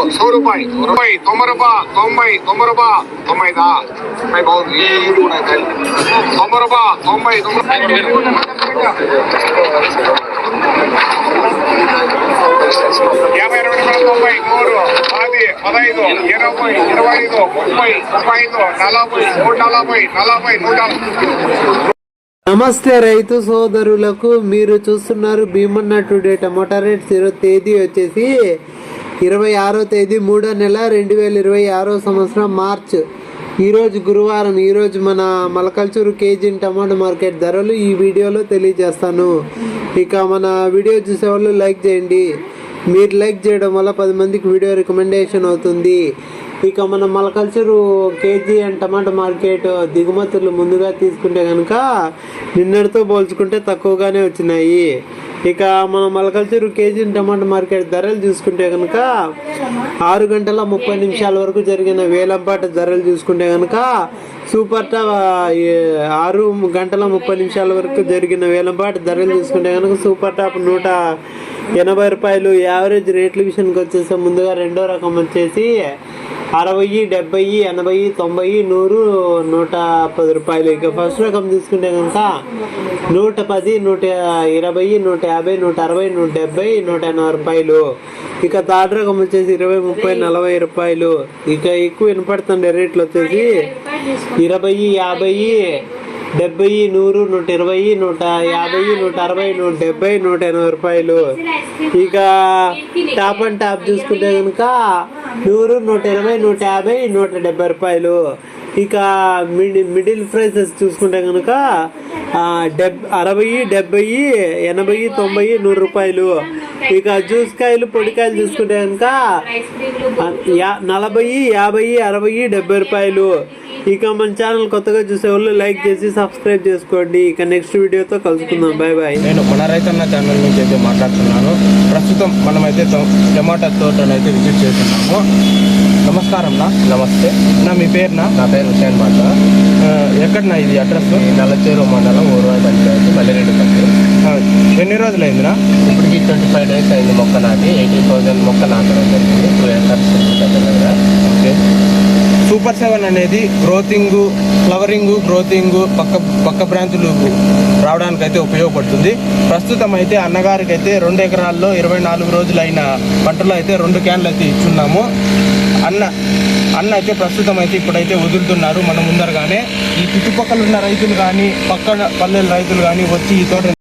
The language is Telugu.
100 రూపాయి 90 రూపాయి 90 రూపాయి 90 ไม่బాగుంది ఇది కూడా 90 రూపాయి 90 నమస్తే రైతు సోదరులకు, మీరు చూస్తున్నారు భీమన్న టుడే. టమాటా రేట్స్ ఈరోజు తేదీ వచ్చేసి 26వ తేదీ 3వ నెల 2026 సంవత్సరం మార్చ్. ఈరోజు గురువారం. ఈరోజు మన మలకల్చూరు కేజీ టమాటా మార్కెట్ ధరలు ఈ వీడియోలో తెలియజేస్తాను. ఇక మన వీడియో చూసేవాళ్ళు లైక్ చేయండి. మీరు లైక్ చేయడం వల్ల 10 మందికి వీడియో రికమెండేషన్ అవుతుంది. ఇక మన మలకల్చూరు కేజీ అండ్ టమాటా మార్కెట్ దిగుమతులు ముందుగా తీసుకుంటే కనుక నిన్నటితో పోల్చుకుంటే తక్కువగానే వచ్చినాయి. ఇక మన మలకల్చూరు కేజీ టమాటా మార్కెట్ ధరలు చూసుకుంటే కనుక 6 గంటల 30 నిమిషాల వరకు జరిగిన వేలంపాట ధరలు చూసుకుంటే కనుక సూపర్ టాప్ 6 గంటల 30 నిమిషాల వరకు జరిగిన వేలంపాట ధరలు చూసుకుంటే కనుక సూపర్ టాప్ 180 రూపాయలు. యావరేజ్ రేట్ల విషయానికి వచ్చేసి ముందుగా రెండో రకం వచ్చేసి 60, 70, 80, 90, 100, 110 రూపాయలు. ఇక ఫస్ట్ రకం తీసుకుంటే కనుక 110, 120, 150, 160, 170, 180 రూపాయలు. ఇక థర్డ్ రకం వచ్చేసి 20, 30, 40 రూపాయలు. ఇక ఎక్కువ వినపడుతుండే రేట్లు వచ్చేసి 20, 50, 70, 100, 120, 150, 160, 170, 180 రూపాయలు. ఇక టాప్ అండ్ టాప్ చూసుకుంటే కనుక 100, 120, 150, 170 రూపాయలు. ఇక మిడిల్ ప్రైసెస్ చూసుకుంటే కనుక 60, 70, 80, 90, 100 రూపాయలు. ఇక జ్యూస్ కాయలు పొడికాయలు చూసుకుంటే కనుక 40, 50, 60, 70 రూపాయలు. ఇక మన ఛానల్ కొత్తగా చూసేవాళ్ళు లైక్ చేసి సబ్స్క్రైబ్ చేసుకోండి. ఇక నెక్స్ట్ వీడియోతో కలుసుకుందాం. Bye bye. నేను మన రైతన్న ఛానల్ నుంచి అయితే మాట్లాడుతున్నాను. ప్రస్తుతం మనమైతే టమాటా తోటను అయితే విజిట్ చేస్తున్నాము. నమస్కారం నా. నమస్తే నా. మీ పేరునా? నా పేరు హుసేన్ బాషా. ఎక్కడనా ఇది అడ్రస్? నల్లచేరు మండలం ఊరువాయి పంచాయతీ మల్లిరెడ్డి పల్లి. ఎన్ని రోజులైందినా? ఇప్పటికి 25 డేస్ అయింది మొక్క నాటి. 80,000 మొక్క నాటడం జరిగింది. 2 acres దగ్గర. ఓకే. సూపర్ 7 అనేది ఫ్లవరింగ్ గ్రోతింగ్ పక్క బ్రాంచులు రావడానికి అయితే ఉపయోగపడుతుంది. ప్రస్తుతం అయితే అన్నగారికి అయితే 2 ఎకరాల్లో 24 రోజులైన పంటలో అయితే 2 క్యాన్లు అయితే ఇచ్చున్నాము. అన్న అయితే ప్రస్తుతం అయితే ఇప్పుడైతే వదులుతున్నారు మన ముందరగానే. ఈ చుట్టుపక్కల ఉన్న రైతులు కానీ పక్కన పల్లెల రైతులు కానీ వచ్చి ఈ తోట